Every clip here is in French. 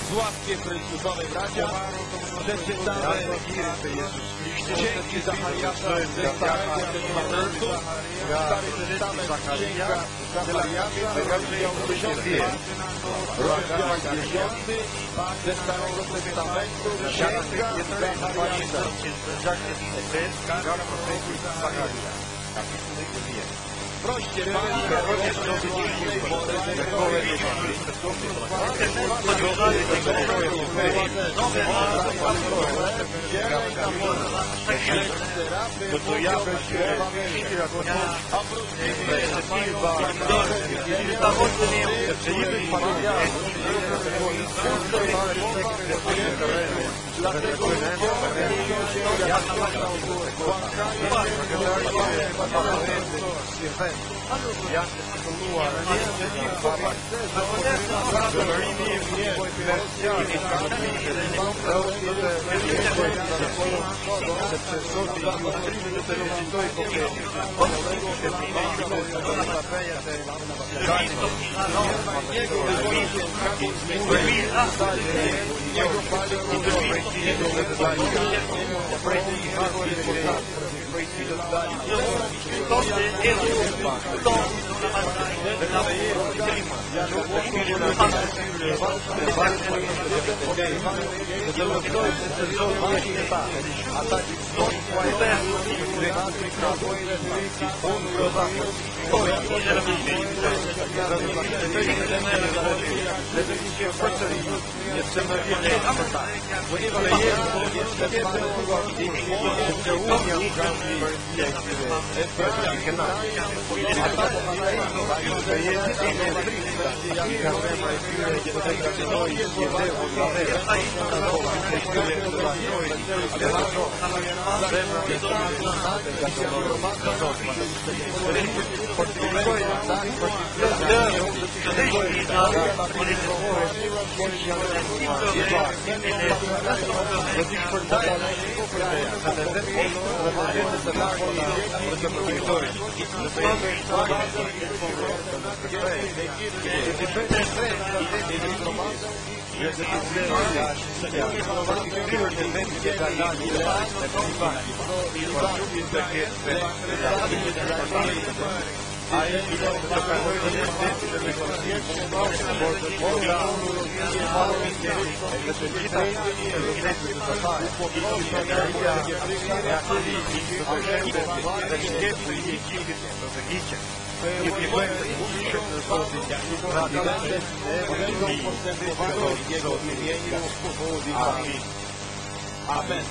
Sławkie Chrystusowe bracia, przeczytamy Księgi Zachariasza ze Starego Testamentu, Stary Testament, Księga Zachariasza, rozdział 10, ze Starego Testamentu, Księga Zachariasza. Proście Pana, Amen.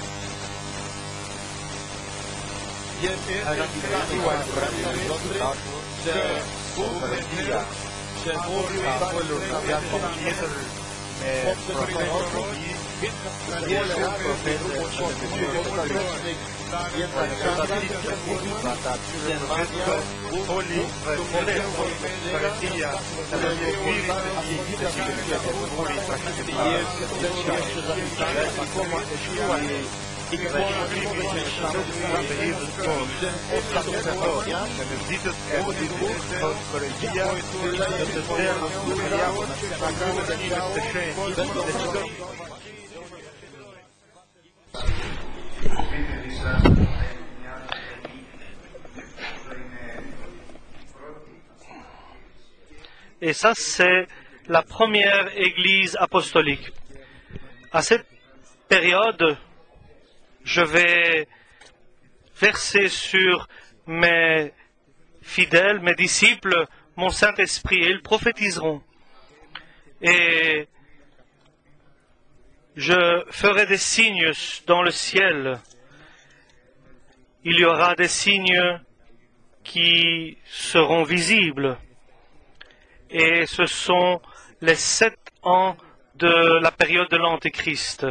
Et ça, c'est la première église apostolique. À cette période, je vais verser sur mes fidèles, mes disciples, mon Saint-Esprit, et ils prophétiseront. Et je ferai des signes dans le ciel. Il y aura des signes qui seront visibles. Et ce sont les 7 ans de la période de l'Antéchrist.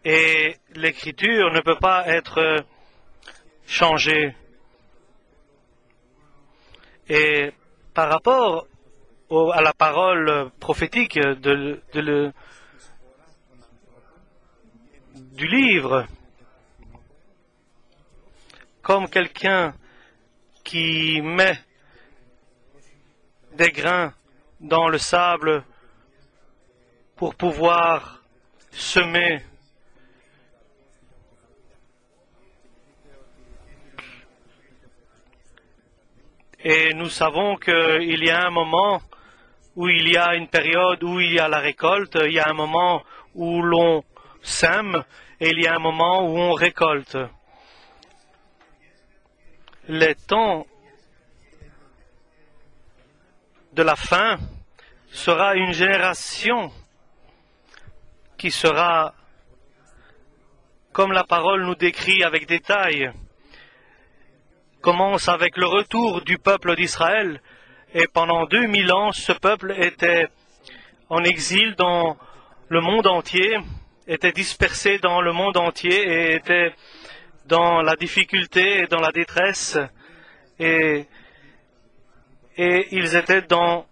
Et l'écriture ne peut pas être changée. Et par rapport à la parole prophétique du livre, comme quelqu'un qui met des grains dans le sable pour pouvoir semer. Et nous savons qu'il y a un moment où il y a une période où il y a la récolte, il y a un moment où l'on sème et il y a un moment où on récolte. Les temps de la fin sera une génération qui sera, comme la parole nous décrit avec détail, commence avec le retour du peuple d'Israël, et pendant 2000 ans, ce peuple était en exil dans le monde entier, était dispersé dans le monde entier et était dans la difficulté et dans la détresse, et ils étaient dans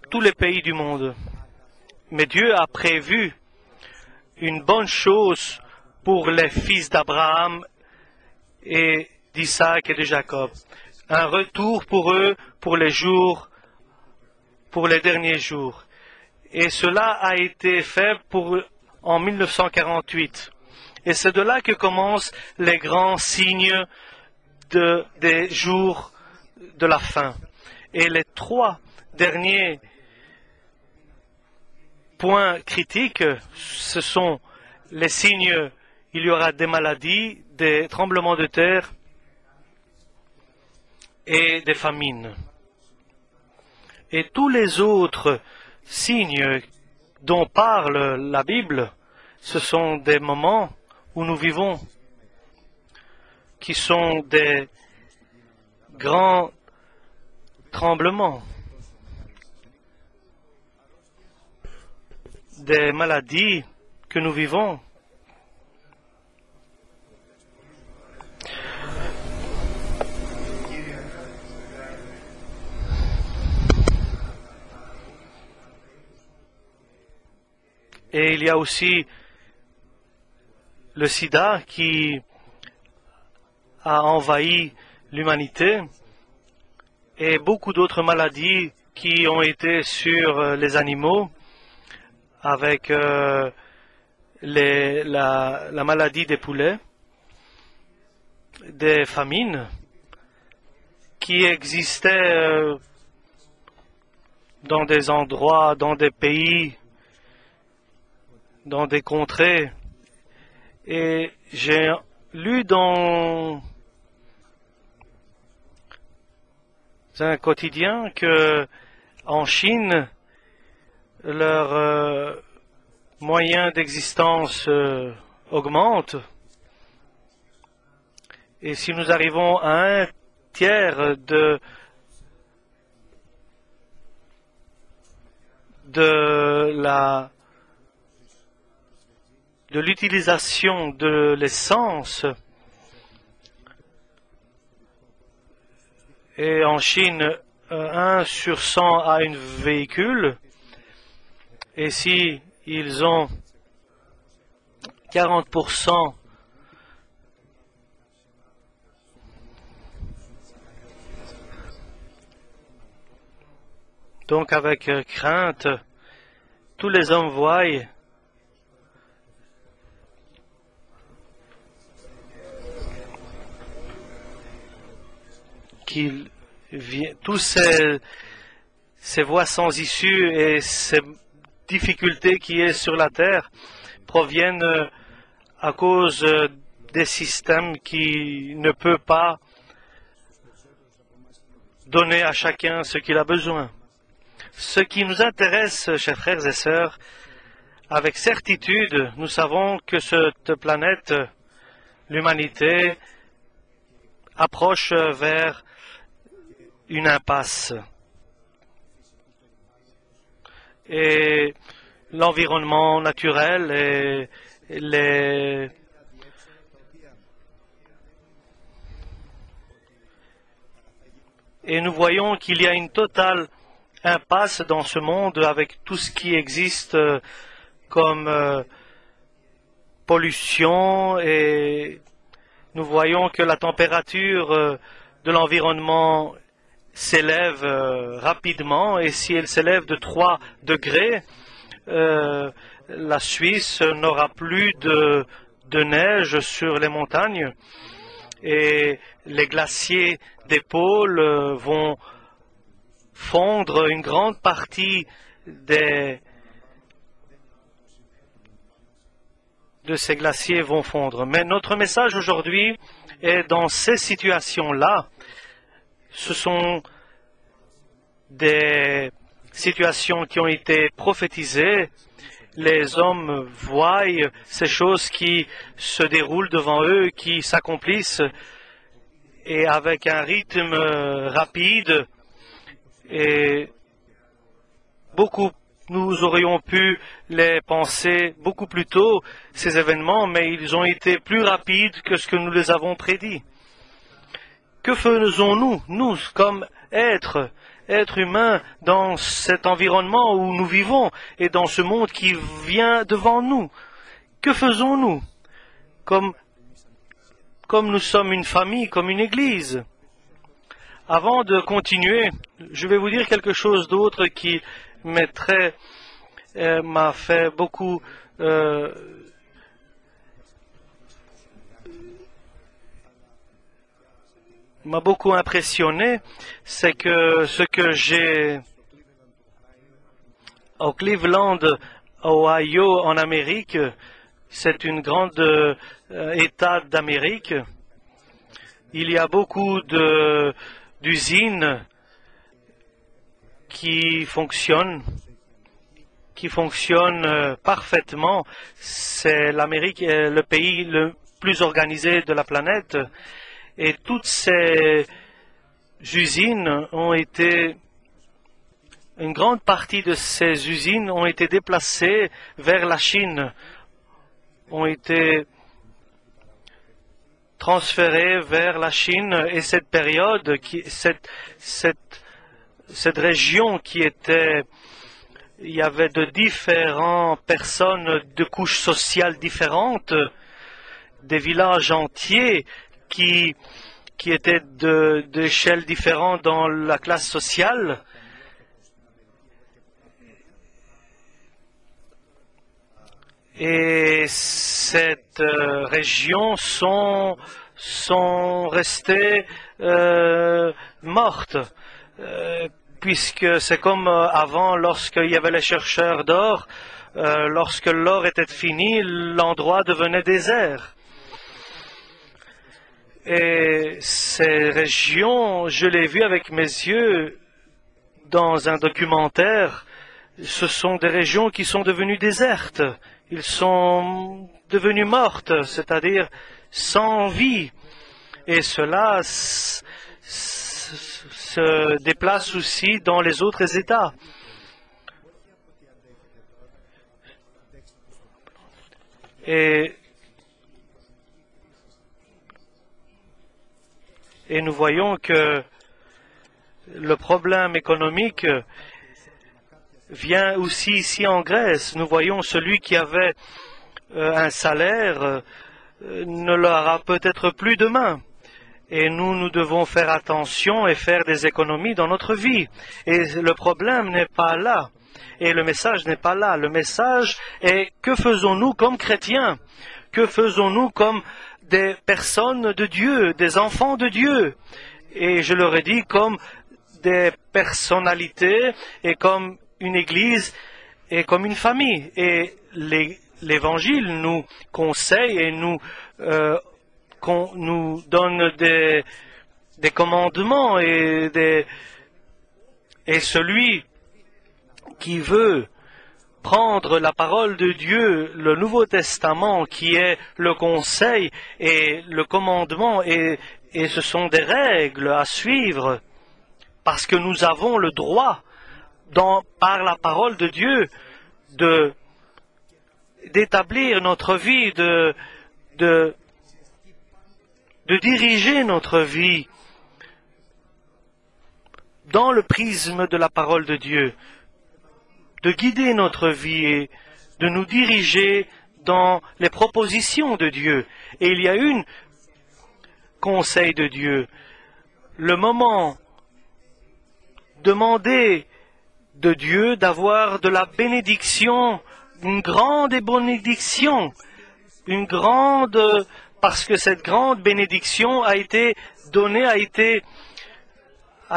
tous les pays du monde. Mais Dieu a prévu une bonne chose pour les fils d'Abraham et d'Isaac et de Jacob. Un retour pour eux pour les derniers jours. Et cela a été fait en 1948. Et c'est de là que commencent les grands signes des jours de la fin. Et les 3 derniers points critiques, ce sont les signes, il y aura des maladies, des tremblements de terre et des famines. Et tous les autres signes dont parle la Bible, ce sont des moments où nous vivons, qui sont des grands tremblements, des maladies que nous vivons. Et il y a aussi le sida qui a envahi l'humanité et beaucoup d'autres maladies qui ont été sur les animaux avec la maladie des poulets, des famines qui existaient dans des endroits, dans des pays, dans des contrées. Et j'ai lu dans un quotidien que en Chine, leurs moyens d'existence augmentent. Et si nous arrivons à 1/3 de l'utilisation de l'essence, et en Chine, 1 sur 100 a un véhicule, et si ils ont 40%, donc avec crainte, tous les hommes voient tous ces voies sans issue et ces difficultés qui est sur la terre proviennent à cause des systèmes qui ne peuvent pas donner à chacun ce qu'il a besoin. Ce qui nous intéresse, chers frères et sœurs, avec certitude, nous savons que cette planète, l'humanité, approche vers une impasse. Et l'environnement naturel et nous voyons qu'il y a une totale impasse dans ce monde avec tout ce qui existe comme pollution, et nous voyons que la température de l'environnement s'élève rapidement, et si elle s'élève de 3 degrés, la Suisse n'aura plus de neige sur les montagnes et les glaciers des pôles vont fondre. Une grande partie de ces glaciers vont fondre. Mais notre message aujourd'hui est dans ces situations-là. Ce sont des situations qui ont été prophétisées. Les hommes voient ces choses qui se déroulent devant eux, qui s'accomplissent, et avec un rythme rapide. Et nous aurions pu les penser beaucoup plus tôt, ces événements, mais ils ont été plus rapides que ce que nous les avons prédits. Que faisons-nous, nous, comme êtres humains, dans cet environnement où nous vivons et dans ce monde qui vient devant nous? Que faisons-nous comme nous sommes une famille, comme une église? Avant de continuer, je vais vous dire quelque chose d'autre qui m'a fait beaucoup m'a beaucoup impressionné, c'est que ce que j'ai au Cleveland, Ohio, en Amérique, c'est une grande État d'Amérique. Il y a beaucoup d'usines qui fonctionnent parfaitement. C'est l'Amérique, le pays le plus organisé de la planète. Et toutes ces usines une grande partie de ces usines ont été déplacées vers la Chine, ont été transférées vers la Chine. Et cette période, cette région il y avait de différentes personnes de couches sociales différentes, des villages entiers qui étaient d'échelles différentes dans la classe sociale. Et cette région sont restées mortes, puisque c'est comme avant, lorsqu'il y avait les chercheurs d'or, lorsque l'or était fini, l'endroit devenait désert. Et ces régions, je l'ai vu avec mes yeux dans un documentaire, ce sont des régions qui sont devenues désertes. Ils sont devenus mortes, c'est-à-dire sans vie. Et cela se déplace aussi dans les autres États. Et nous voyons que le problème économique vient aussi ici en Grèce. Nous voyons celui qui avait un salaire ne l'aura peut-être plus demain. Et nous devons faire attention et faire des économies dans notre vie. Et le problème n'est pas là. Et le message n'est pas là. Le message est: que faisons-nous comme chrétiens? Que faisons-nous comme des personnes de Dieu, des enfants de Dieu? Et je leur ai dit, comme des personnalités et comme une église et comme une famille. Et l'évangile nous conseille et nous donne des commandements, et celui qui veut prendre la parole de Dieu, le Nouveau Testament, qui est le conseil et le commandement, et ce sont des règles à suivre, parce que nous avons le droit, par la parole de Dieu, d'établir notre vie, de diriger notre vie dans le prisme de la parole de Dieu, de guider notre vie et de nous diriger dans les propositions de Dieu. Et il y a un conseil de Dieu. Le moment, demandez de Dieu d'avoir de la bénédiction, une grande bénédiction, parce que cette grande bénédiction a été donnée, a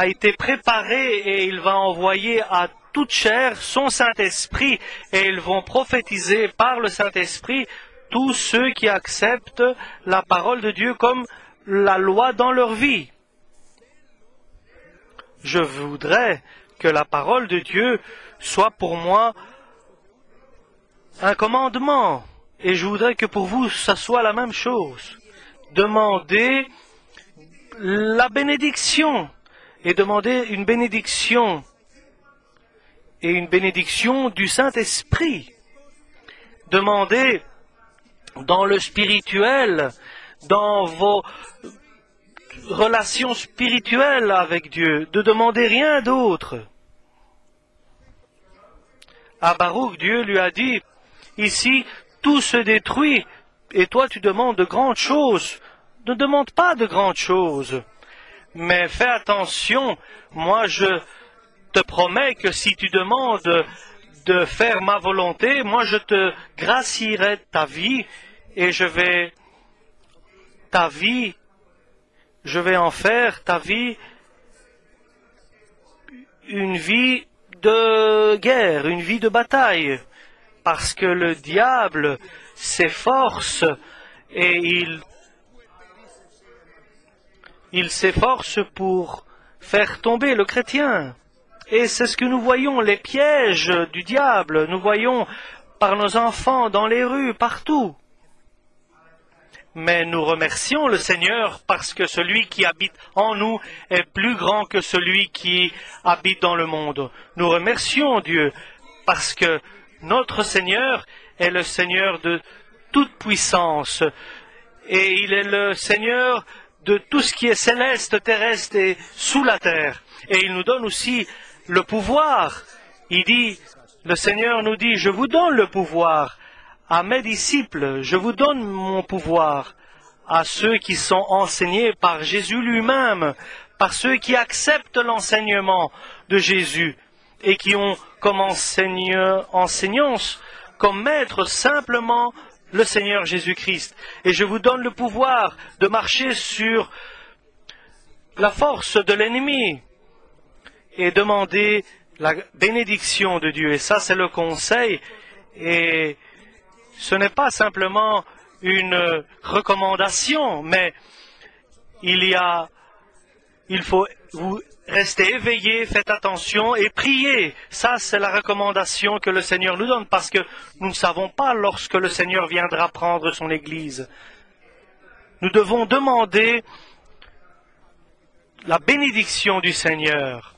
été préparée, et il va envoyer à toute chair son Saint-Esprit, et ils vont prophétiser par le Saint-Esprit tous ceux qui acceptent la parole de Dieu comme la loi dans leur vie. Je voudrais que la parole de Dieu soit pour moi un commandement, et je voudrais que pour vous, ça soit la même chose. Demandez la bénédiction, et demandez une bénédiction, et une bénédiction du Saint-Esprit. Demandez dans le spirituel, dans vos relations spirituelles avec Dieu, de demander rien d'autre. À Baruch, Dieu lui a dit, ici, tout se détruit, et toi tu demandes de grandes choses. Ne demande pas de grandes choses, mais fais attention, moi je te promets que si tu demandes de faire ma volonté, moi je te gracierai ta vie, et je vais en faire ta vie une vie de guerre, une vie de bataille, parce que le diable s'efforce, et il s'efforce pour faire tomber le chrétien. Et c'est ce que nous voyons, les pièges du diable, nous voyons par nos enfants, dans les rues, partout. Mais nous remercions le Seigneur parce que celui qui habite en nous est plus grand que celui qui habite dans le monde. Nous remercions Dieu parce que notre Seigneur est le Seigneur de toute puissance, et il est le Seigneur de tout ce qui est céleste, terrestre et sous la terre. Et il nous donne aussi le pouvoir. Il dit, le Seigneur nous dit, je vous donne le pouvoir à mes disciples, je vous donne mon pouvoir à ceux qui sont enseignés par Jésus lui-même, par ceux qui acceptent l'enseignement de Jésus et qui ont comme enseignance, comme maître simplement le Seigneur Jésus-Christ. Et je vous donne le pouvoir de marcher sur la force de l'ennemi et demander la bénédiction de Dieu. Et ça, c'est le conseil. Et ce n'est pas simplement une recommandation, mais il faut vous rester éveillé, faites attention et priez. Ça, c'est la recommandation que le Seigneur nous donne, parce que nous ne savons pas lorsque le Seigneur viendra prendre son Église. Nous devons demander la bénédiction du Seigneur.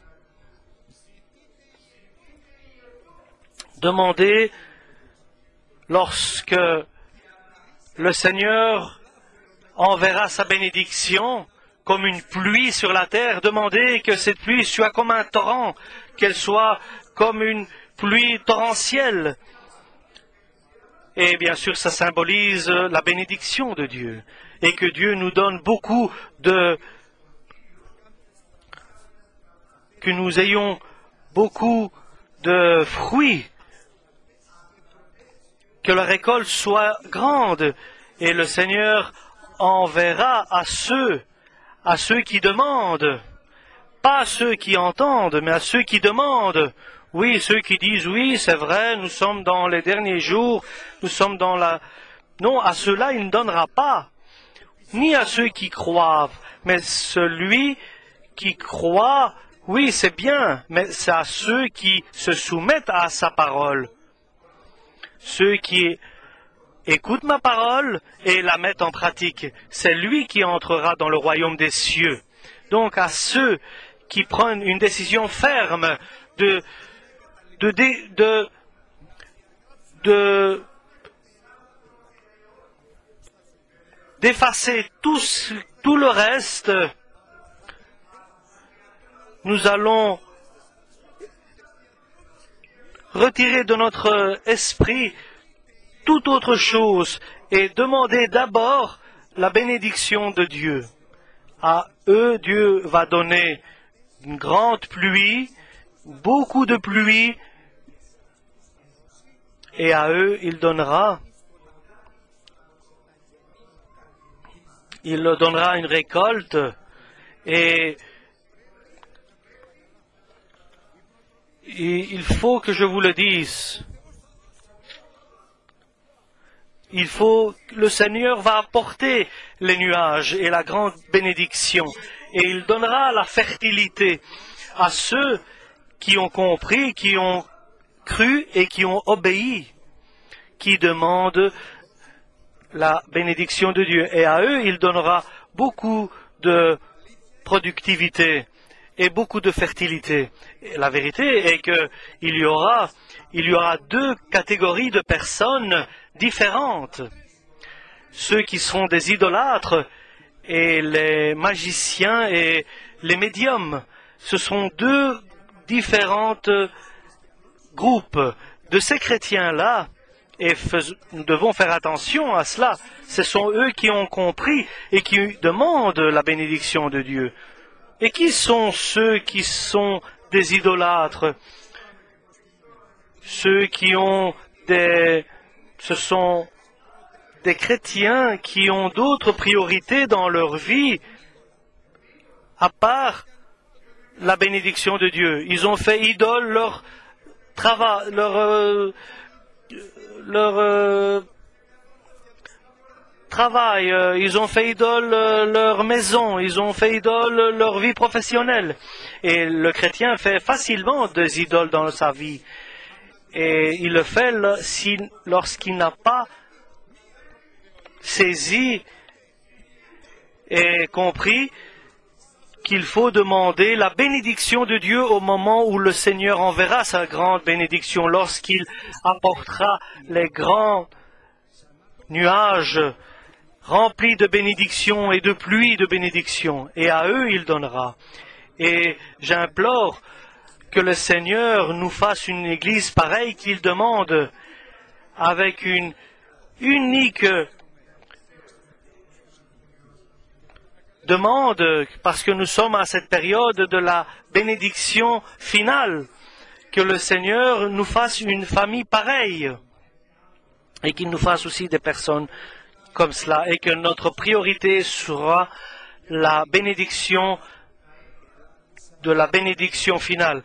Demandez lorsque le Seigneur enverra sa bénédiction comme une pluie sur la terre, demandez que cette pluie soit comme un torrent, qu'elle soit comme une pluie torrentielle. Et bien sûr, ça symbolise la bénédiction de Dieu, et que Dieu nous donne beaucoup que nous ayons beaucoup de fruits, que la récolte soit grande, et le Seigneur enverra à ceux qui demandent, pas à ceux qui entendent, mais à ceux qui demandent. Oui, ceux qui disent, oui, c'est vrai, nous sommes dans les derniers jours, nous sommes dans la... Non, à ceux-là, il ne donnera pas, ni à ceux qui croient, mais celui qui croit, oui, c'est bien, mais c'est à ceux qui se soumettent à sa parole. Ceux qui écoutent ma parole et la mettent en pratique, c'est lui qui entrera dans le royaume des cieux. Donc à ceux qui prennent une décision ferme d'effacer tout le reste, nous allons retirer de notre esprit toute autre chose et demander d'abord la bénédiction de Dieu. À eux, Dieu va donner une grande pluie beaucoup de pluie, et à eux il donnera une récolte, et il faut que je vous le dise. Le Seigneur va apporter les nuages et la grande bénédiction, et il donnera la fertilité à ceux qui ont compris, qui ont cru et qui ont obéi, qui demandent la bénédiction de Dieu. Et à eux, il donnera beaucoup de productivité et beaucoup de fertilité. Et la vérité est qu'il y aura deux catégories de personnes différentes. Ceux qui seront des idolâtres et les magiciens et les médiums. Ce sont deux différents groupes. De ces chrétiens-là, et nous devons faire attention à cela, ce sont eux qui ont compris et qui demandent la bénédiction de Dieu. Et qui sont ceux qui sont des idolâtres? Ce sont des chrétiens qui ont d'autres priorités dans leur vie à part la bénédiction de Dieu. Ils ont fait idole leur travail, ils ont fait idole leur maison, ils ont fait idole leur vie professionnelle. Et le chrétien fait facilement des idoles dans sa vie. Et il le fait lorsqu'il n'a pas saisi et compris qu'il faut demander la bénédiction de Dieu au moment où le Seigneur enverra sa grande bénédiction, lorsqu'il apportera les grands nuages remplis de bénédictions et de pluie de bénédictions, et à eux il donnera. Et j'implore que le Seigneur nous fasse une église pareille qu'il demande, avec une unique demande, parce que nous sommes à cette période de la bénédiction finale, que le Seigneur nous fasse une famille pareille, et qu'il nous fasse aussi des personnes comme cela, et que notre priorité sera la bénédiction de la bénédiction finale.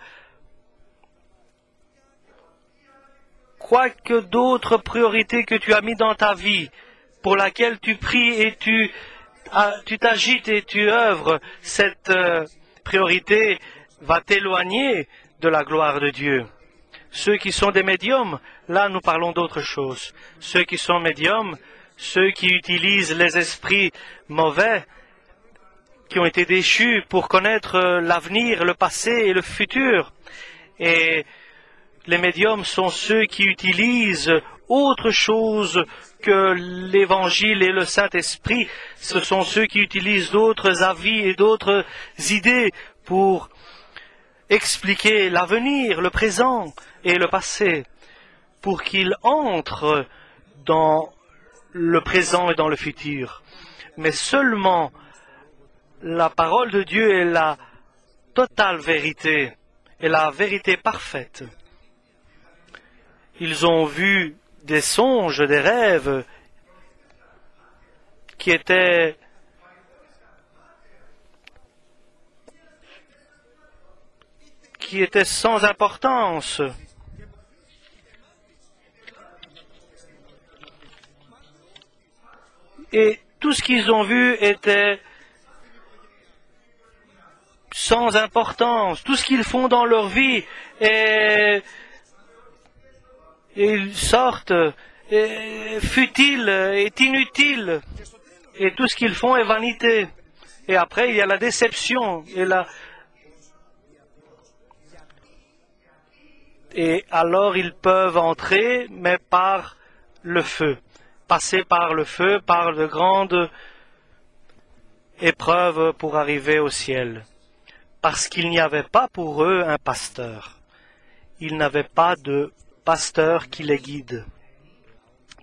Quoique d'autres priorités que tu as mis dans ta vie, pour laquelle tu pries et tu t'agites et tu œuvres, cette priorité va t'éloigner de la gloire de Dieu. Ceux qui sont des médiums, là nous parlons d'autre chose. Ceux qui sont médiums, ceux qui utilisent les esprits mauvais, qui ont été déchus pour connaître l'avenir, le passé et le futur. Et les médiums sont ceux qui utilisent autre chose que l'Évangile et le Saint-Esprit. Ce sont ceux qui utilisent d'autres avis et d'autres idées pour expliquer l'avenir, le présent et le passé, pour qu'ils entrent dans le présent et dans le futur. Mais seulement la parole de Dieu est la totale vérité, est la vérité parfaite. Ils ont vu des songes, des rêves qui étaient sans importance. Et tout ce qu'ils ont vu était sans importance. Tout ce qu'ils font dans leur vie est ils sortent, est futile, est inutile, et tout ce qu'ils font est vanité. Et après, il y a la déception, et alors ils peuvent entrer, mais par le feu, passer par le feu, par de grandes épreuves pour arriver au ciel. Parce qu'il n'y avait pas pour eux un pasteur. Ils n'avaient pas de pasteur qui les guide.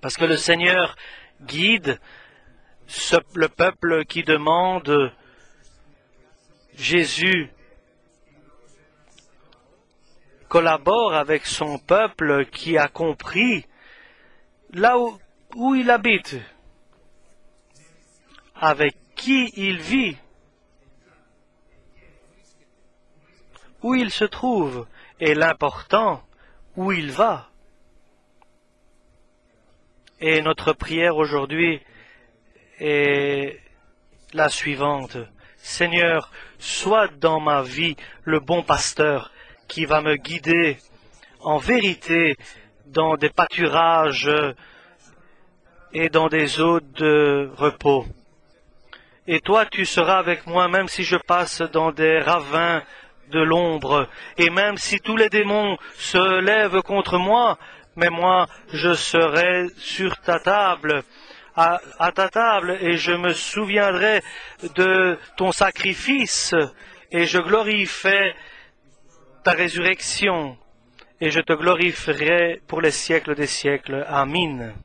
Parce que le Seigneur guide le peuple qui demande Jésus collabore avec son peuple qui a compris là où il habite, avec qui il vit, où il se trouve, et l'important, où il va. Et notre prière aujourd'hui est la suivante. Seigneur, sois dans ma vie le bon pasteur qui va me guider en vérité dans des pâturages et dans des eaux de repos. Et toi, tu seras avec moi même si je passe dans des ravins de l'ombre, et même si tous les démons se lèvent contre moi, mais moi, je serai sur ta table, à ta table, et je me souviendrai de ton sacrifice, et je glorifierai ta résurrection, et je te glorifierai pour les siècles des siècles. Amen.